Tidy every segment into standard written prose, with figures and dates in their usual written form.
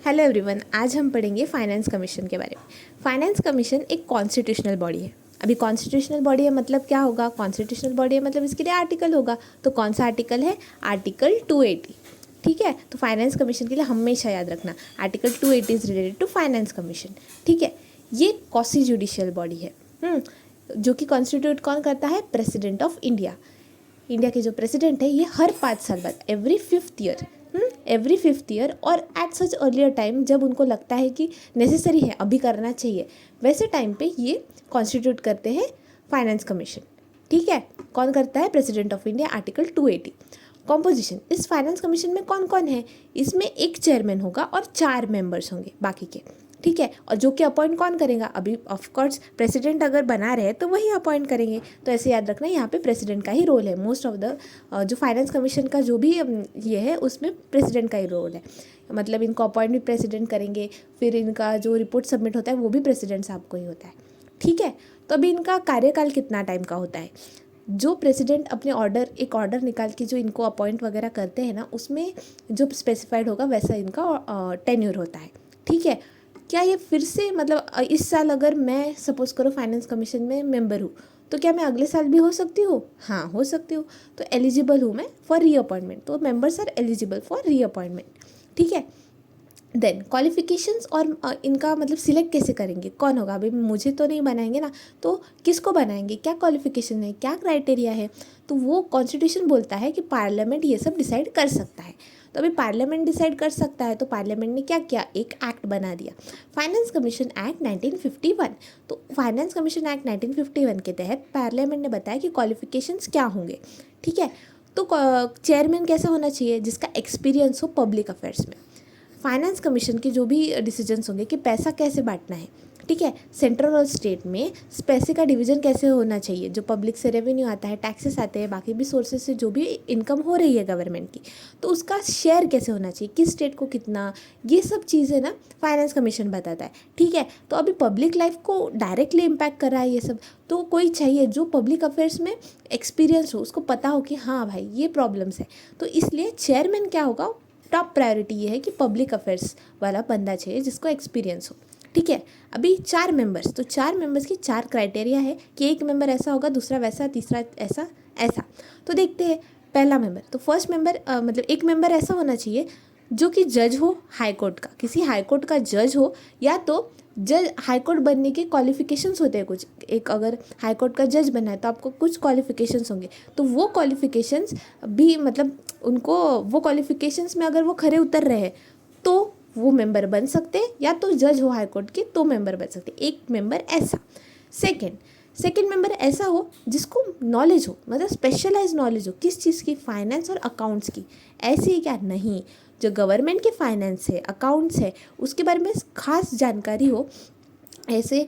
Hello everyone, आज हम पढ़ेंगे फाइनेंस कमीशन के बारे में। फाइनेंस कमीशन एक कॉन्स्टिट्यूशनल बॉडी है। अभी कॉन्स्टिट्यूशनल बॉडी है मतलब क्या होगा? कॉन्स्टिट्यूशनल बॉडी है मतलब इसके लिए आर्टिकल होगा। तो कौन सा आर्टिकल है? आर्टिकल 280। ठीक है, तो फाइनेंस कमीशन के लिए हमेशा याद रखना article 280 is related to finance commission. ठीक है, ये क्वासी जुडिशियल बॉडी है जो कि कॉन्स्टिट्यूट कौन करता है? President of India. इंडिया के जो प्रेसिडेंट है ये हर 5 साल बाद एवरी फिफ्थ ईयर और एट सच अर्लियर टाइम, जब उनको लगता है कि नेसेसरी है, अभी करना चाहिए, वैसे टाइम पे ये कॉन्स्टिट्यूट करते हैं फाइनेंस कमीशन। ठीक है, कौन करता है? President of India, article 280। Composition, इस फाइनेंस कमीशन में कौन कौन है? इसमें एक चेयरमैन होगा और 4 मेंबर्स होंगे बाकी के। ठीक है, और जो कि अपॉइंट कौन करेगा? अभी ऑफकोर्स प्रेसिडेंट अगर बना रहे तो वही अपॉइंट करेंगे। तो ऐसे याद रखना, यहाँ पे प्रेसिडेंट का ही रोल है। मोस्ट ऑफ द जो फाइनेंस कमीशन का जो भी ये है उसमें प्रेसिडेंट का ही रोल है। मतलब इनको अपॉइंट भी प्रेसिडेंट करेंगे, फिर इनका जो रिपोर्ट सबमिट होता है वो भी प्रेसिडेंट साहब को ही होता है। ठीक है, तो अभी इनका कार्यकाल कितना टाइम का होता है? जो प्रेसिडेंट अपने एक ऑर्डर निकाल के जो इनको अपॉइंट वगैरह करते हैं ना, उसमें जो स्पेसिफाइड होगा वैसा इनका टेन्योर होता है। ठीक है, क्या ये फिर से मतलब इस साल अगर मैं सपोज करो फाइनेंस कमीशन में मेंबर हूँ, तो क्या मैं अगले साल भी हो सकती हूँ? हाँ, हो सकती हूँ। तो एलिजिबल हूँ मैं फॉर रीअपॉइंटमेंट। तो members are eligible for reappointment. ठीक है, देन क्वालिफिकेशंस और इनका मतलब सिलेक्ट कैसे करेंगे? कौन होगा? अभी मुझे तो नहीं बनाएंगे ना, तो किसको बनाएंगे? क्या क्वालिफिकेशन है, क्या क्राइटेरिया है? तो वो कॉन्स्टिट्यूशन बोलता है कि पार्लियामेंट ये सब डिसाइड कर सकता है। तो अभी पार्लियामेंट डिसाइड कर सकता है, तो पार्लियामेंट ने क्या किया? एक एक्ट बना दिया, फाइनेंस कमीशन एक्ट 1951। तो फाइनेंस कमीशन एक्ट 1951 के तहत पार्लियामेंट ने बताया कि क्वालिफिकेशंस क्या होंगे। ठीक है, तो चेयरमैन कैसा होना चाहिए? जिसका एक्सपीरियंस हो पब्लिक अफेयर्स में। फाइनेंस कमीशन के जो भी डिसीजंस होंगे कि पैसा कैसे बांटना है, ठीक है, सेंट्रल और स्टेट में पैसे का डिवीजन कैसे होना चाहिए, जो पब्लिक से रेवेन्यू आता है, टैक्सेस आते हैं, बाकी भी सोर्सेज से जो भी इनकम हो रही है गवर्नमेंट की, तो उसका शेयर कैसे होना चाहिए, किस स्टेट को कितना, ये सब चीज़ें ना फाइनेंस कमीशन बताता है। ठीक है, तो अभी पब्लिक लाइफ को डायरेक्टली इम्पैक्ट कर रहा है ये सब, तो कोई चाहिए जो पब्लिक अफेयर्स में एक्सपीरियंस हो, उसको पता हो कि हाँ भाई ये प्रॉब्लम्स है। तो इसलिए चेयरमैन क्या होगा? टॉप प्रायोरिटी ये है कि पब्लिक अफेयर्स वाला बंदा चाहिए जिसको एक्सपीरियंस हो। ठीक है, अभी 4 मेंबर्स, तो 4 मेंबर्स की 4 क्राइटेरिया है कि एक मेंबर ऐसा होगा, दूसरा वैसा, तीसरा ऐसा ऐसा। तो देखते हैं पहला मेंबर। तो फर्स्ट मेंबर मतलब एक मेंबर ऐसा होना चाहिए जो कि जज हो हाई कोर्ट का, किसी हाई कोर्ट का जज हो, या तो जज हाई कोर्ट बनने के क्वालिफिकेशंस होते हैं कुछ। एक अगर हाई कोर्ट का जज बनना है तो आपको कुछ क्वालिफिकेशंस होंगे, तो वो क्वालिफिकेशंस भी मतलब उनको वो क्वालिफिकेशंस में अगर वो खरे उतर रहे हैं तो वो मेंबर बन सकते हैं, या तो जज हो हाई कोर्ट के तो मेंबर बन सकते हैं। एक मेंबर ऐसा। सेकंड मेंबर ऐसा हो जिसको नॉलेज हो, मतलब स्पेशलाइज नॉलेज हो, किस चीज़ की? फाइनेंस और अकाउंट्स की। ऐसे ही क्या? नहीं, जो गवर्नमेंट के फाइनेंस है, अकाउंट्स है, उसके बारे में खास जानकारी हो, ऐसे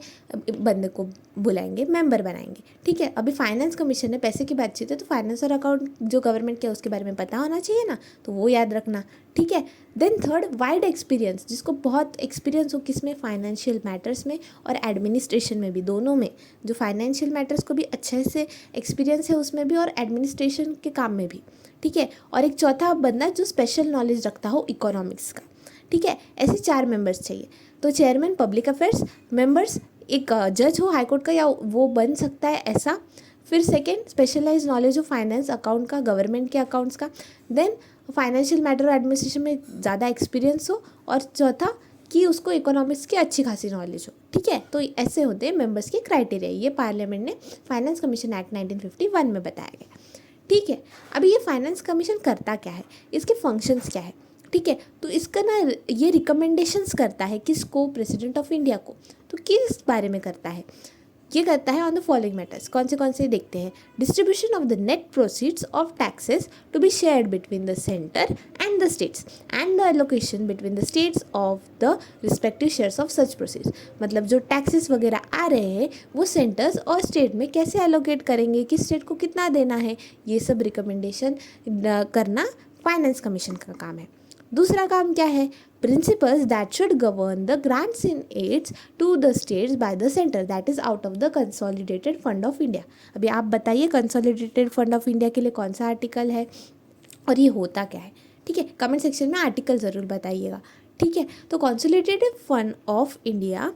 बंदे को बुलाएंगे, मेंबर बनाएंगे। ठीक है, अभी फाइनेंस कमीशन है, पैसे की बातचीत है, तो फाइनेंस और अकाउंट जो गवर्नमेंट के उसके बारे में पता होना चाहिए ना, तो वो याद रखना। ठीक है, देन थर्ड, वाइड एक्सपीरियंस, जिसको बहुत एक्सपीरियंस हो, किसमें? फाइनेंशियल मैटर्स में और एडमिनिस्ट्रेशन में भी, दोनों में। जो फाइनेंशियल मैटर्स को भी अच्छे से एक्सपीरियंस है उसमें भी, और एडमिनिस्ट्रेशन के काम में भी। ठीक है, और एक चौथा बंदा जो स्पेशल नॉलेज रखता हो इकोनॉमिक्स का। ठीक है, ऐसे 4 मेंबर्स चाहिए। तो चेयरमैन पब्लिक अफेयर्स, मेंबर्स एक जज हो हाई कोर्ट का या वो बन सकता है ऐसा। फिर सेकंड, स्पेशलाइज नॉलेज हो फाइनेंस अकाउंट का, गवर्नमेंट के अकाउंट्स का। देन फाइनेंशियल मैटर एडमिनिस्ट्रेशन में ज़्यादा एक्सपीरियंस हो, और चौथा कि उसको इकोनॉमिक्स की अच्छी खासी नॉलेज हो। ठीक है, तो ऐसे होते हैं मेंबर्स के क्राइटेरिया। ये पार्लियामेंट ने फाइनेंस कमीशन एक्ट 1951 में बताया गया। ठीक है, अभी ये फाइनेंस कमीशन करता क्या है, इसके फंक्शंस क्या है? ठीक है, तो इसका ना ये रिकमेंडेशंस करता है किसको? प्रेसिडेंट ऑफ इंडिया को। तो किस बारे में करता है? ये करता है ऑन द फॉलोइंग मैटर्स। कौन से देखते हैं? Distribution of the net proceeds of taxes to be shared between the centre and the states, and the allocation between the states of the respective shares of such proceeds. मतलब जो taxes वगैरह आ रहे हैं वो सेंटर्स और state में कैसे allocate करेंगे, किस स्टेट को कितना देना है, ये सब रिकमेंडेशन करना फाइनेंस कमीशन का काम है। दूसरा काम क्या है? Principles that should govern the grants in aids to the states by the centre that is out of the consolidated fund of India. अभी आप बताइए कंसोलिडेटेड फंड ऑफ इंडिया के लिए कौन सा आर्टिकल है और ये होता क्या है? ठीक है, कमेंट सेक्शन में आर्टिकल ज़रूर बताइएगा। ठीक है। तो कंसोलिडेटेड फंड ऑफ इंडिया,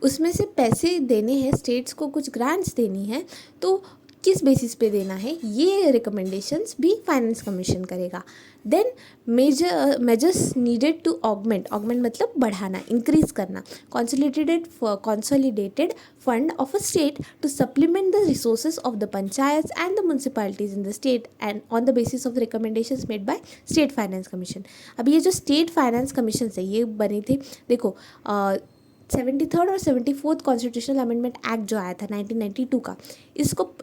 उसमें से पैसे देने हैं स्टेट्स को, कुछ ग्रांट्स देनी है, तो किस बेसिस पे देना है ये रिकमेंडेशंस भी फाइनेंस कमीशन करेगा। Then measures needed to augment मतलब बढ़ाना, इंक्रीज करना consolidated fund of a state to supplement the resources of the panchayat and the municipalities in the state and on the basis of recommendations made by state finance commission. अब ये जो state finance commission है ये बनी थी, देखो 73rd और 74th constitutional amendment act जो आया था 1992 का,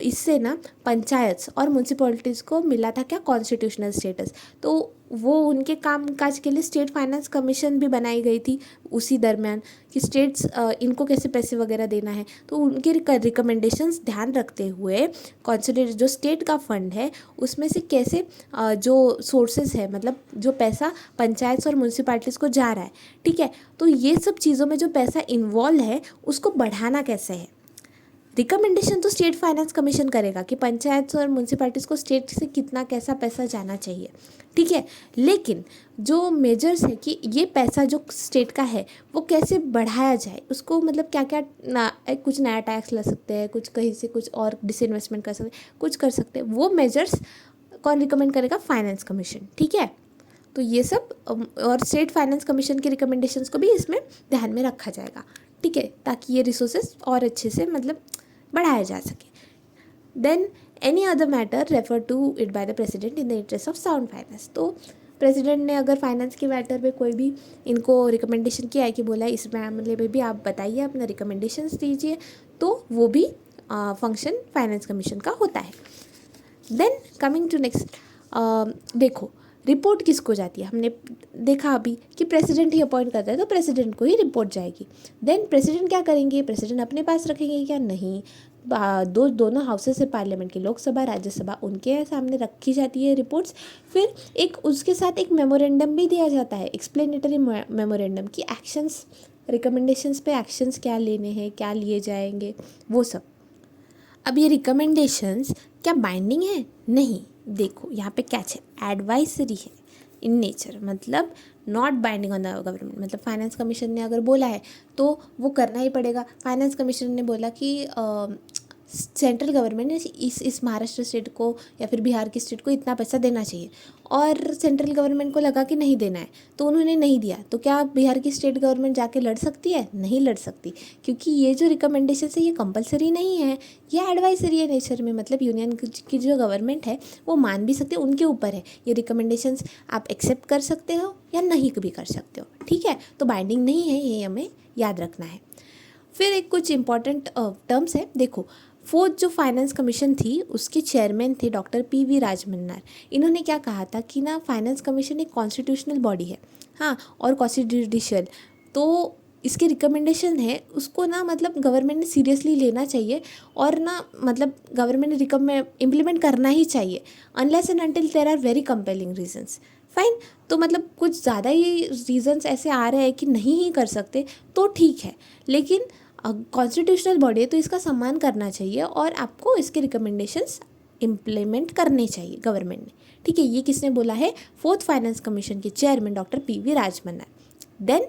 इससे ना पंचायत और म्यूनसिपैलिटीज़ को मिला था क्या, कॉन्स्टिट्यूशनल स्टेटस। तो वो उनके कामकाज के लिए स्टेट फाइनेंस कमीशन भी बनाई गई थी उसी दरमियान, कि स्टेट्स इनको कैसे पैसे वगैरह देना है, तो उनके रिकमेंडेशंस ध्यान रखते हुए कॉन्सोलिडेटेड जो स्टेट का फंड है उसमें से कैसे जो सोर्सेज है, मतलब जो पैसा पंचायत और म्यूनसिपैलिटीज़ को जा रहा है, ठीक है, तो ये सब चीज़ों में जो पैसा इन्वॉल्व है उसको बढ़ाना कैसे है। रिकमेंडेशन तो स्टेट फाइनेंस कमीशन करेगा कि पंचायत और म्यूनसिपैलिटीज़ को स्टेट से कितना कैसा पैसा जाना चाहिए, ठीक है, लेकिन जो मेजर्स है कि ये पैसा जो स्टेट का है वो कैसे बढ़ाया जाए, उसको मतलब क्या क्या कुछ नया टैक्स ला सकते हैं, कुछ कहीं से कुछ और डिसइन्वेस्टमेंट कर सकते हैं, कुछ कर सकते हैं, वो मेजर्स कौन रिकमेंड करेगा, फाइनेंस कमीशन, ठीक है। तो ये सब और स्टेट फाइनेंस कमीशन की रिकमेंडेशंस को भी इसमें ध्यान में रखा जाएगा, ठीक है, ताकि ये रिसोर्सेज और अच्छे से मतलब बढ़ाया जा सके। Then any other matter refer to it by the president in the interest of sound finance. तो प्रेसिडेंट ने अगर फाइनेंस के मैटर पे कोई भी इनको रिकमेंडेशन किया है कि बोला है इस मामले में भी आप बताइए, अपना रिकमेंडेशंस दीजिए, तो वो भी फंक्शन फाइनेंस कमीशन का होता है। देन कमिंग टू नेक्स्ट, देखो रिपोर्ट किसको जाती है, हमने देखा अभी कि प्रेसिडेंट ही अपॉइंट करता है, तो प्रेसिडेंट को ही रिपोर्ट जाएगी। देन प्रेसिडेंट क्या करेंगे, प्रेसिडेंट अपने पास रखेंगे क्या, नहीं, दोनों हाउसेस से पार्लियामेंट की लोकसभा राज्यसभा उनके सामने रखी जाती है रिपोर्ट्स। फिर एक उसके साथ एक मेमोरेंडम भी दिया जाता है, एक्सप्लेनेटरी मेमोरेंडम, की एक्शंस रिकमेंडेशंस पे एक्शंस क्या लेने हैं, क्या लिए जाएंगे, वो सब। अब ये रिकमेंडेशंस क्या बाइंडिंग है, नहीं, देखो यहाँ पे क्या है, एडवाइजरी है इन नेचर, मतलब not binding on the government. मतलब फाइनेंस कमीशन ने अगर बोला है तो वो करना ही पड़ेगा। फाइनेंस कमीशन ने बोला कि सेंट्रल गवर्नमेंट ने इस महाराष्ट्र स्टेट को या फिर बिहार की स्टेट को इतना पैसा देना चाहिए, और सेंट्रल गवर्नमेंट को लगा कि नहीं देना है तो उन्होंने नहीं दिया, तो क्या बिहार की स्टेट गवर्नमेंट जाके लड़ सकती है, नहीं लड़ सकती, क्योंकि ये जो रिकमेंडेशन है ये कंपलसरी नहीं है, ये एडवाइजरी है नेचर में। मतलब यूनियन की जो गवर्नमेंट है वो मान भी सकते हैं, उनके ऊपर है ये रिकमेंडेशंस, आप एक्सेप्ट कर सकते हो या नहीं भी कर सकते हो, ठीक है, तो बाइंडिंग नहीं है, ये हमें याद रखना है। फिर एक कुछ इंपॉर्टेंट टर्म्स है, देखो फोर्थ जो फाइनेंस कमीशन थी उसके चेयरमैन थे डॉक्टर पी.वी. राजमन्नार। इन्होंने क्या कहा था कि ना फाइनेंस कमीशन एक कॉन्स्टिट्यूशनल बॉडी है, हाँ, और कॉन्स्टिट्यूशियल, तो इसके रिकमेंडेशन है उसको ना मतलब गवर्नमेंट ने सीरियसली लेना चाहिए, और ना मतलब गवर्नमेंट ने इम्प्लीमेंट करना ही चाहिए, unless and until there are very compelling reasons. Fine, तो मतलब कुछ ज़्यादा ही रीजंस ऐसे आ रहे हैं कि नहीं ही कर सकते तो ठीक है, लेकिन कॉन्स्टिट्यूशनल बॉडी है तो इसका सम्मान करना चाहिए और आपको इसके रिकमेंडेशंस इम्प्लीमेंट करने चाहिए गवर्नमेंट ने, ठीक है। ये किसने बोला है, फोर्थ फाइनेंस कमीशन के चेयरमैन डॉक्टर पी.वी. Rajamannar. Then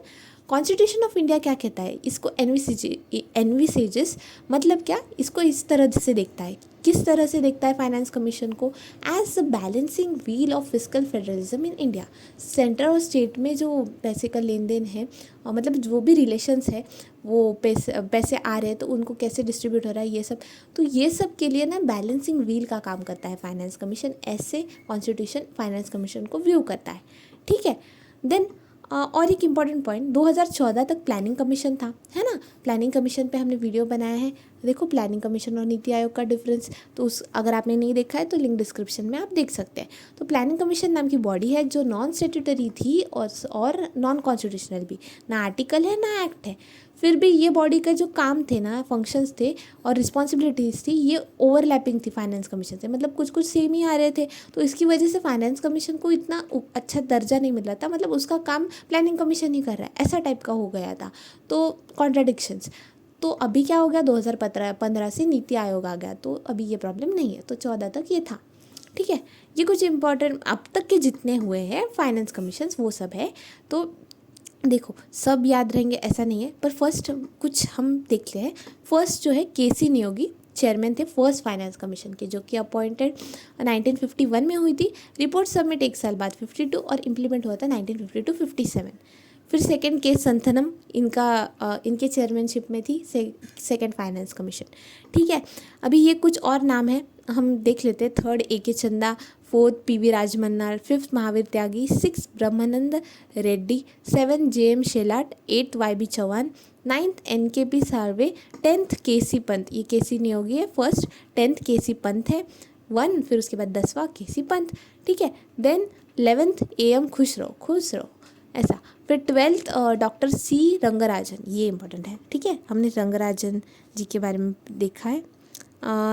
constitution of India क्या कहता है, इसको एनविसेजेस, मतलब क्या, इसको इस तरह से देखता है, किस तरह से देखता है फाइनेंस कमीशन को, as the balancing wheel of fiscal federalism in India. Centre और स्टेट में जो पैसे का लेन देन है, मतलब जो भी रिलेशंस है, वो पैसे आ रहे हैं तो उनको कैसे डिस्ट्रीब्यूट हो रहा है, ये सब, तो ये सब के लिए ना बैलेंसिंग व्हील का काम करता है फाइनेंस कमीशन, ऐसे कॉन्स्टिट्यूशन फाइनेंस कमीशन को व्यू करता है, ठीक है। देन और एक इम्पॉर्टेंट पॉइंट, 2014 तक प्लानिंग कमीशन था, है ना, प्लानिंग कमीशन पे हमने वीडियो बनाया है, देखो प्लानिंग कमीशन और नीति आयोग का डिफरेंस, तो उस अगर आपने नहीं देखा है तो लिंक डिस्क्रिप्शन में आप देख सकते हैं। तो प्लानिंग कमीशन नाम की बॉडी है जो नॉन स्टेट्यूटरी थी और नॉन कॉन्स्टिट्यूशनल भी, ना आर्टिकल है ना एक्ट है, फिर भी ये बॉडी का जो काम थे ना, फंक्शंस थे और रिस्पॉन्सिबिलिटीज़ थी, ये ओवरलैपिंग थी फाइनेंस कमीशन से, मतलब कुछ कुछ सेम ही आ रहे थे, तो इसकी वजह से फाइनेंस कमीशन को इतना अच्छा दर्जा नहीं मिल रहा था, मतलब उसका काम प्लानिंग कमीशन ही कर रहा है, ऐसा टाइप का हो गया था, तो कॉन्ट्राडिक्शंस। तो अभी क्या हो गया, 2015 से नीति आयोग आ गया, तो अभी ये प्रॉब्लम नहीं है, तो 14 तक ये था, ठीक है। ये कुछ इंपॉर्टेंट अब तक के जितने हुए हैं फाइनेंस कमीशंस वो सब है, तो देखो सब याद रहेंगे ऐसा नहीं है, पर फर्स्ट कुछ हम देख ले हैं। फर्स्ट जो है केसी नियोगी चेयरमैन थे फर्स्ट फाइनेंस कमीशन के, जो कि अपॉइंटेड 1951 में हुई थी। रिपोर्ट सबमिट एक साल बाद 52 और इम्प्लीमेंट हुआ था 1952-57। फिर सेकंड केस संथनम, इनके चेयरमैनशिप में थी सेकंड फाइनेंस कमीशन। ठीक है, अभी ये कुछ और नाम है हम देख लेते हैं। Third A.K. Chanda, fourth PV Rajamannar, fifth Mahavir Tyagi, six Brahmananda Reddy, 7 JM Shelat, 8 YB Chauhan, 9th NKP Salve, 10th KC Pant, ये KC नियोगी है फर्स्ट, 10th KC पंत है 1, फिर उसके बाद 10वां KC पंत। ठीक है, देन 11th AM खुश रहो ऐसा। फिर 12th डॉक्टर C रंगराजन, ये इंपॉर्टेंट है। ठीक है, हमने रंगराजन जी के बारे में देखा है।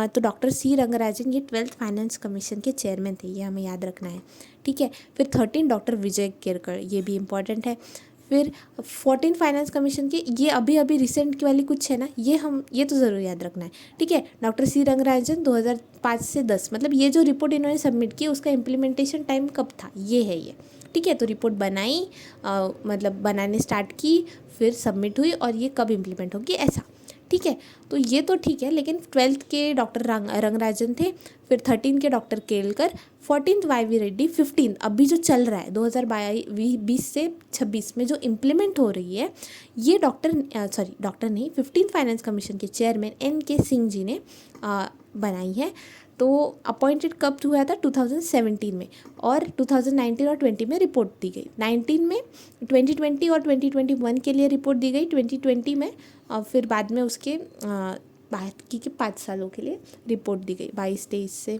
तो डॉक्टर C रंगराजन ये 12th फाइनेंस कमीशन के चेयरमैन थे, ये हमें याद रखना है। ठीक है, फिर 13 डॉक्टर विजय केरकर, ये भी इम्पॉर्टेंट है। फिर 14 फाइनेंस कमीशन के ये अभी रिसेंट की वाली कुछ है ना, ये तो ज़रूर याद रखना है। ठीक है, डॉक्टर C रंगराजन 2005 से 10, मतलब ये जो रिपोर्ट इन्होंने सबमिट की उसका इम्प्लीमेंटेशन टाइम कब था, ये है ये। ठीक है, तो रिपोर्ट बनाई, मतलब बनाने स्टार्ट की, फिर सबमिट हुई और ये कब इम्प्लीमेंट होगी ऐसा। ठीक है, तो ये तो ठीक है, लेकिन 12th के डॉक्टर रंगराजन थे, फिर 13 के doctor Kelkar, 14th YV Reddy, 15 अभी जो चल रहा है 2020 से 26 में जो इम्प्लीमेंट हो रही है, ये डॉक्टर नहीं 15 फाइनेंस कमीशन के चेयरमैन NK सिंह जी ने बनाई है। तो अपॉइंटेड कब हुआ था 2017 में, और 2019 और 20 में रिपोर्ट दी गई। 19 में 2020 और 2021 के लिए रिपोर्ट दी गई 2020 में, और फिर बाद में उसके बाकी के 5 सालों के लिए रिपोर्ट दी गई 22-23 से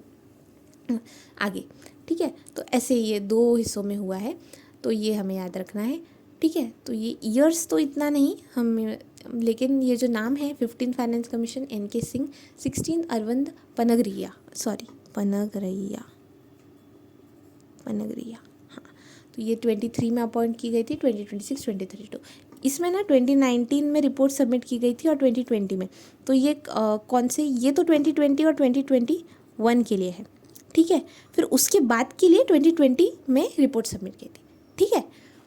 आगे। ठीक है, तो ऐसे ये 2 हिस्सों में हुआ है, तो ये हमें याद रखना है। ठीक है, तो ये ईयर्स तो इतना नहीं हम, लेकिन ये जो नाम है 15 finance commission NK Singh, 16 Arvind Panagariya, हाँ, तो ये 23 में अपॉइंट की गई थी, 2026 2032 इसमें ना 2019 में रिपोर्ट सबमिट की गई थी और 2020 में। तो ये कौन से, ये तो 2020 और 2021 के लिए है। ठीक है, फिर उसके बाद के लिए 2020 में रिपोर्ट सबमिट की थी। ठीक है,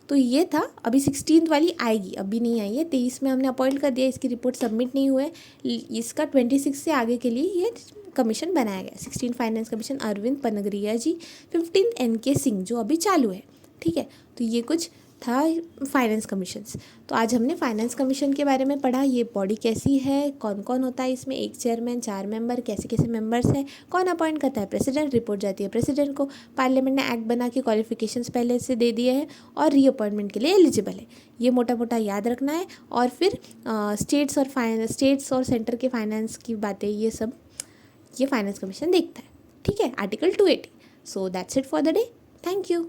तो ये था। अभी 16th वाली आएगी, अभी नहीं आई है, 23 में हमने अपॉइंट कर दिया, इसकी रिपोर्ट सबमिट नहीं हुए, इसका 26 से आगे के लिए ये कमीशन बनाया गया। 16 फाइनेंस कमीशन अरविंद पनगरिया जी, 15 NK सिंह जो अभी चालू है। ठीक है, तो ये कुछ था फाइनेंस कमीशंस। तो आज हमने फाइनेंस कमीशन के बारे में पढ़ा, ये बॉडी कैसी है, कौन कौन होता है इसमें, 1 चेयरमैन, 4 मेंबर, कैसे कैसे मेंबर्स हैं, कौन अपॉइंट करता है, प्रेसिडेंट, रिपोर्ट जाती है प्रेसिडेंट को, पार्लियामेंट ने एक्ट बना के क्वालिफिकेशंस पहले से दे दिए हैं और रीअपॉइंटमेंट के लिए एलिजिबल है। ये मोटा मोटा याद रखना है। और फिर स्टेट्स और सेंटर के फाइनेंस की बातें, ये सब ये फाइनेंस कमीशन देखता है। ठीक है, article 280। So that's it for the day. Thank you.